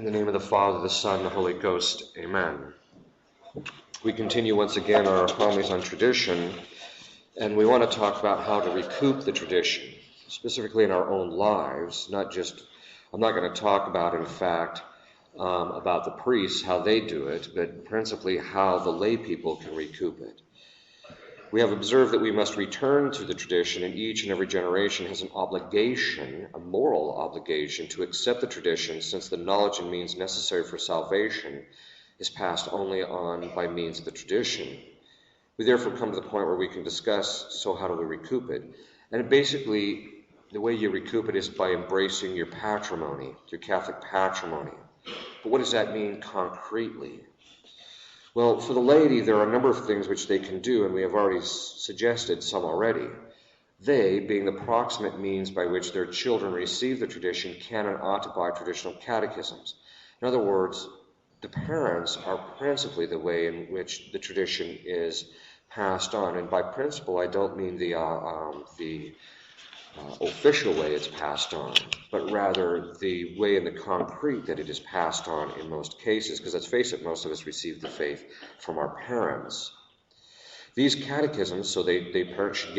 In the name of the Father, the Son, and the Holy Ghost, amen. We continue once again our homilies on tradition, and we want to talk about how to recoup the tradition, specifically in our own lives, I'm not going to talk about, in fact, about the priests, how they do it, but principally how the lay people can recoup it. We have observed that we must return to the tradition, and each and every generation has an obligation, a moral obligation, to accept the tradition, since the knowledge and means necessary for salvation is passed only on by means of the tradition. We therefore come to the point where we can discuss, so how do we recoup it? And basically, the way you recoup it is by embracing your patrimony, your Catholic patrimony. But what does that mean concretely? Well, for the laity, there are a number of things which they can do, and we have already suggested some already. They, being the proximate means by which their children receive the tradition, can and ought to buy traditional catechisms. In other words, the parents are principally the way in which the tradition is passed on. And by principle, I don't mean the official way it's passed on, but rather the way in the concrete that it is passed on in most cases, because let's face it, most of us receive the faith from our parents. These catechisms, so parents should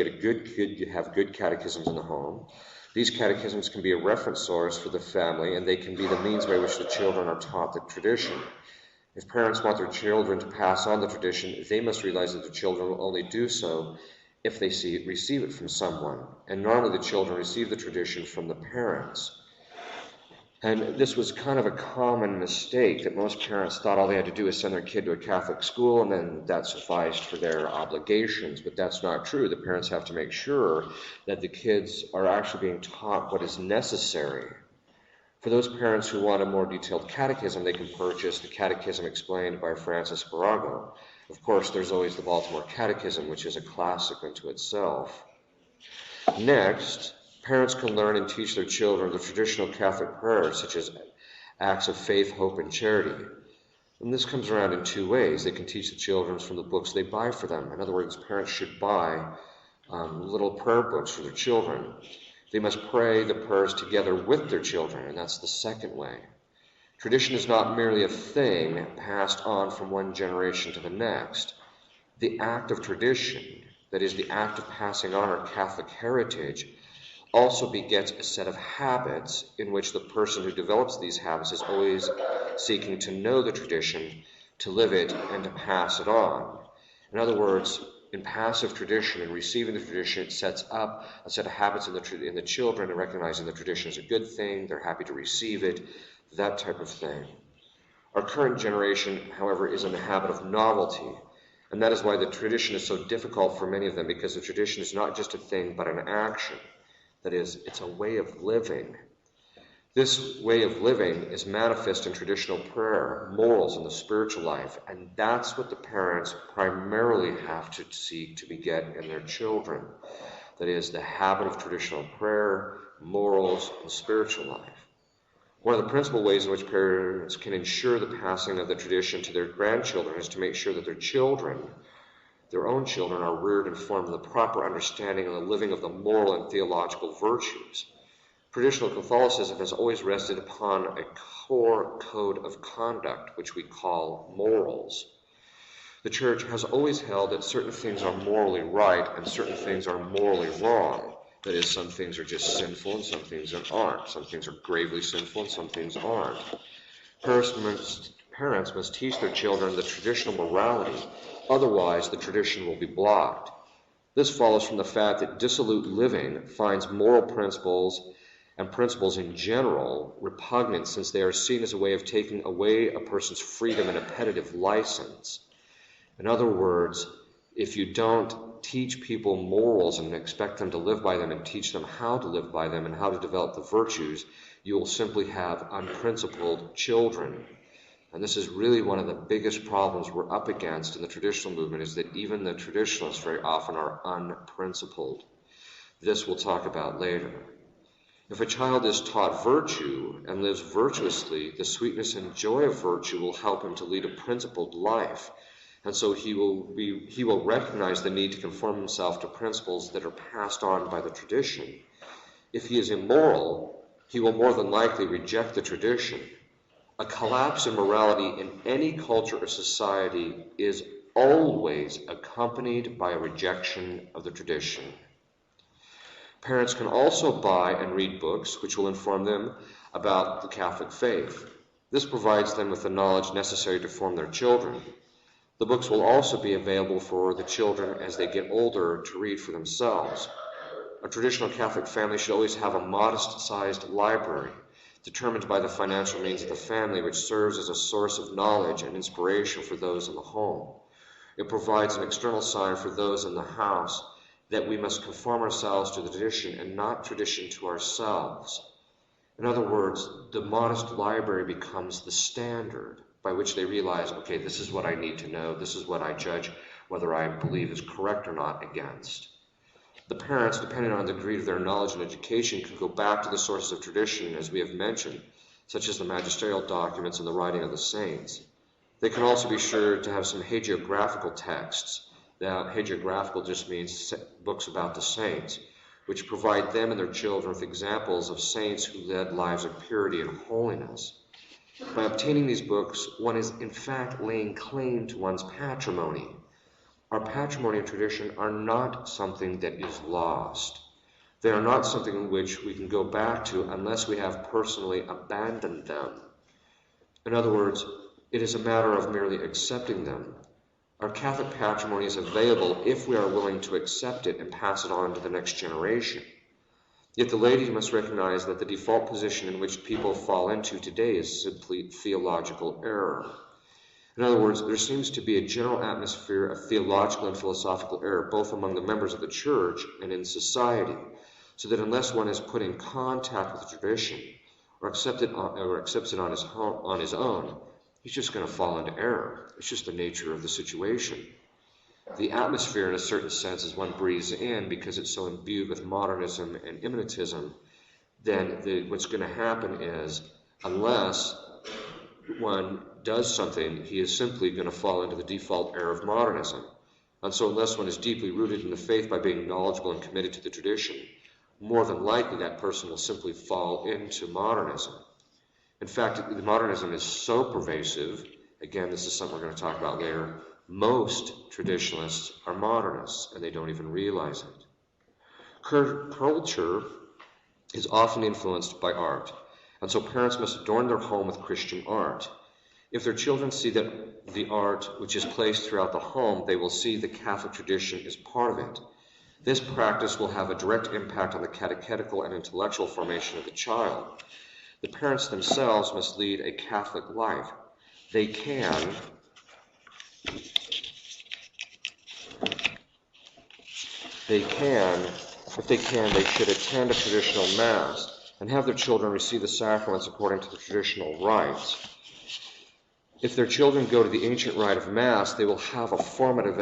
have good catechisms in the home. These catechisms can be a reference source for the family, and they can be the means by which the children are taught the tradition. If parents want their children to pass on the tradition, they must realize that the children will only do so if they receive it from someone. And normally the children receive the tradition from the parents. And this was kind of a common mistake, that most parents thought all they had to do was send their kid to a Catholic school and then that sufficed for their obligations. But that's not true. The parents have to make sure that the kids are actually being taught what is necessary. For those parents who want a more detailed catechism, they can purchase the Catechism Explained by Francis Barago. Of course, there's always the Baltimore Catechism, which is a classic unto itself. Next, parents can learn and teach their children the traditional Catholic prayers, such as acts of faith, hope, and charity. And this comes around in two ways. They can teach the children from the books they buy for them. In other words, parents should buy little prayer books for their children. They must pray the prayers together with their children, and that's the second way. Tradition is not merely a thing passed on from one generation to the next. The act of tradition, that is, the act of passing on our Catholic heritage, also begets a set of habits in which the person who develops these habits is always seeking to know the tradition, to live it, and to pass it on. In other words, in passive tradition and receiving the tradition, it sets up a set of habits in the children, and recognizing the tradition is a good thing, they're happy to receive it, that type of thing. Our current generation, however, is in the habit of novelty, and that is why the tradition is so difficult for many of them, because the tradition is not just a thing, but an action. That is, it's a way of living. This way of living is manifest in traditional prayer, morals, and the spiritual life, and that's what the parents primarily have to seek to beget in their children. That is, the habit of traditional prayer, morals, and spiritual life. One of the principal ways in which parents can ensure the passing of the tradition to their grandchildren is to make sure that their own children, are reared and formed in the proper understanding and the living of the moral and theological virtues. Traditional Catholicism has always rested upon a core code of conduct, which we call morals. The Church has always held that certain things are morally right and certain things are morally wrong. That is, some things are just sinful and some things aren't. Some things are gravely sinful and some things aren't. Parents must teach their children the traditional morality, otherwise the tradition will be blocked. This follows from the fact that dissolute living finds moral principles and principles in general repugnant, since they are seen as a way of taking away a person's freedom and appetitive license. In other words, if you don't teach people morals and expect them to live by them and teach them how to live by them and how to develop the virtues, you will simply have unprincipled children. And this is really one of the biggest problems we're up against in the traditional movement, is that even the traditionalists very often are unprincipled. This we'll talk about later. If a child is taught virtue and lives virtuously, the sweetness and joy of virtue will help him to lead a principled life. And so he will recognize the need to conform himself to principles that are passed on by the tradition. If he is immoral, he will more than likely reject the tradition. A collapse in morality in any culture or society is always accompanied by a rejection of the tradition. Parents can also buy and read books which will inform them about the Catholic faith. This provides them with the knowledge necessary to form their children. The books will also be available for the children as they get older to read for themselves. A traditional Catholic family should always have a modest-sized library, determined by the financial means of the family, which serves as a source of knowledge and inspiration for those in the home. It provides an external sign for those in the house that we must conform ourselves to the tradition and not tradition to ourselves. In other words, the modest library becomes the standard by which they realize, okay, this is what I need to know, this is what I judge whether I believe is correct or not against. The parents, depending on the degree of their knowledge and education, can go back to the sources of tradition, as we have mentioned, such as the magisterial documents and the writing of the saints. They can also be sure to have some hagiographical texts. Now, hagiographical just means books about the saints, which provide them and their children with examples of saints who led lives of purity and holiness. By obtaining these books, one is in fact laying claim to one's patrimony. Our patrimony and tradition are not something that is lost. They are not something in which we can go back to unless we have personally abandoned them. In other words, it is a matter of merely accepting them. Our Catholic patrimony is available if we are willing to accept it and pass it on to the next generation. Yet the laity must recognize that the default position in which people fall into today is simply theological error. In other words, there seems to be a general atmosphere of theological and philosophical error, both among the members of the Church and in society, so that unless one is put in contact with the tradition or accepts it on his own, he's just going to fall into error. It's just the nature of the situation. The atmosphere, in a certain sense, as one breathes in, because it's so imbued with modernism and immanentism, then what's going to happen is, unless one does something, he is simply going to fall into the default error of modernism. And so unless one is deeply rooted in the faith by being knowledgeable and committed to the tradition, more than likely that person will simply fall into modernism. In fact, the modernism is so pervasive, again, this is something we're going to talk about later, most traditionalists are modernists, and they don't even realize it. Culture is often influenced by art, and so parents must adorn their home with Christian art. If their children see that the art which is placed throughout the home, they will see the Catholic tradition is part of it. This practice will have a direct impact on the catechetical and intellectual formation of the child. The parents themselves must lead a Catholic life. They should attend a traditional Mass and have their children receive the sacraments according to the traditional rites. If their children go to the ancient rite of Mass, it will have a formative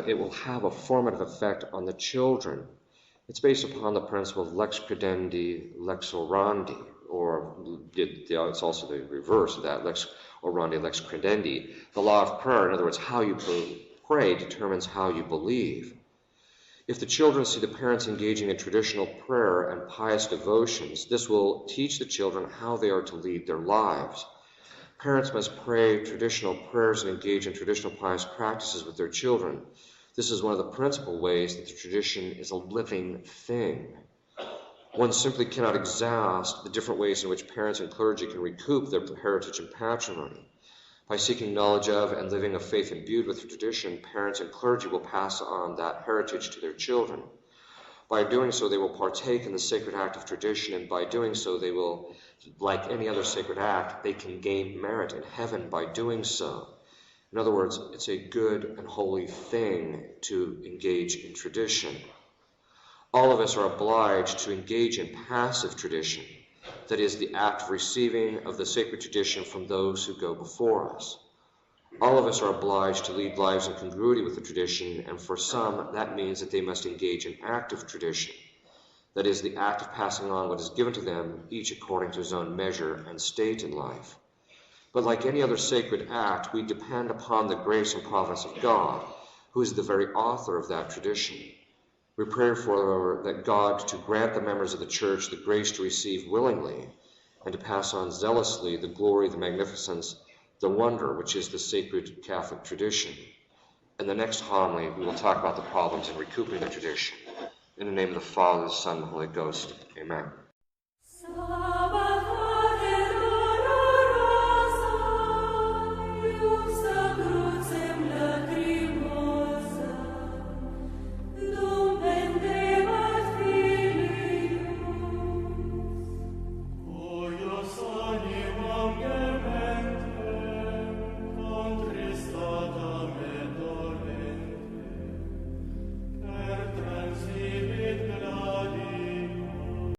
effect on the children. It's based upon the principle of lex credendi, lex orandi, or it's also the reverse of that, lex orandi, lex credendi. The law of prayer, in other words, how you pray determines how you believe. If the children see the parents engaging in traditional prayer and pious devotions, this will teach the children how they are to lead their lives. Parents must pray traditional prayers and engage in traditional pious practices with their children. This is one of the principal ways that the tradition is a living thing. One simply cannot exhaust the different ways in which parents and clergy can recoup their heritage and patrimony. By seeking knowledge of and living a faith imbued with the tradition, parents and clergy will pass on that heritage to their children. By doing so, they will partake in the sacred act of tradition, and by doing so, they will, like any other sacred act, they can gain merit in heaven by doing so. In other words, it's a good and holy thing to engage in tradition. All of us are obliged to engage in passive tradition, that is, the act of receiving of the sacred tradition from those who go before us. All of us are obliged to lead lives in congruity with the tradition, and for some, that means that they must engage in active tradition, that is, the act of passing on what is given to them, each according to his own measure and state in life. But like any other sacred act, we depend upon the grace and providence of God, who is the very author of that tradition. We pray for that God to grant the members of the Church the grace to receive willingly and to pass on zealously the glory, the magnificence, the wonder which is the sacred Catholic tradition. In the next homily, we will talk about the problems in recouping the tradition. In the name of the Father, the Son, and the Holy Ghost, amen.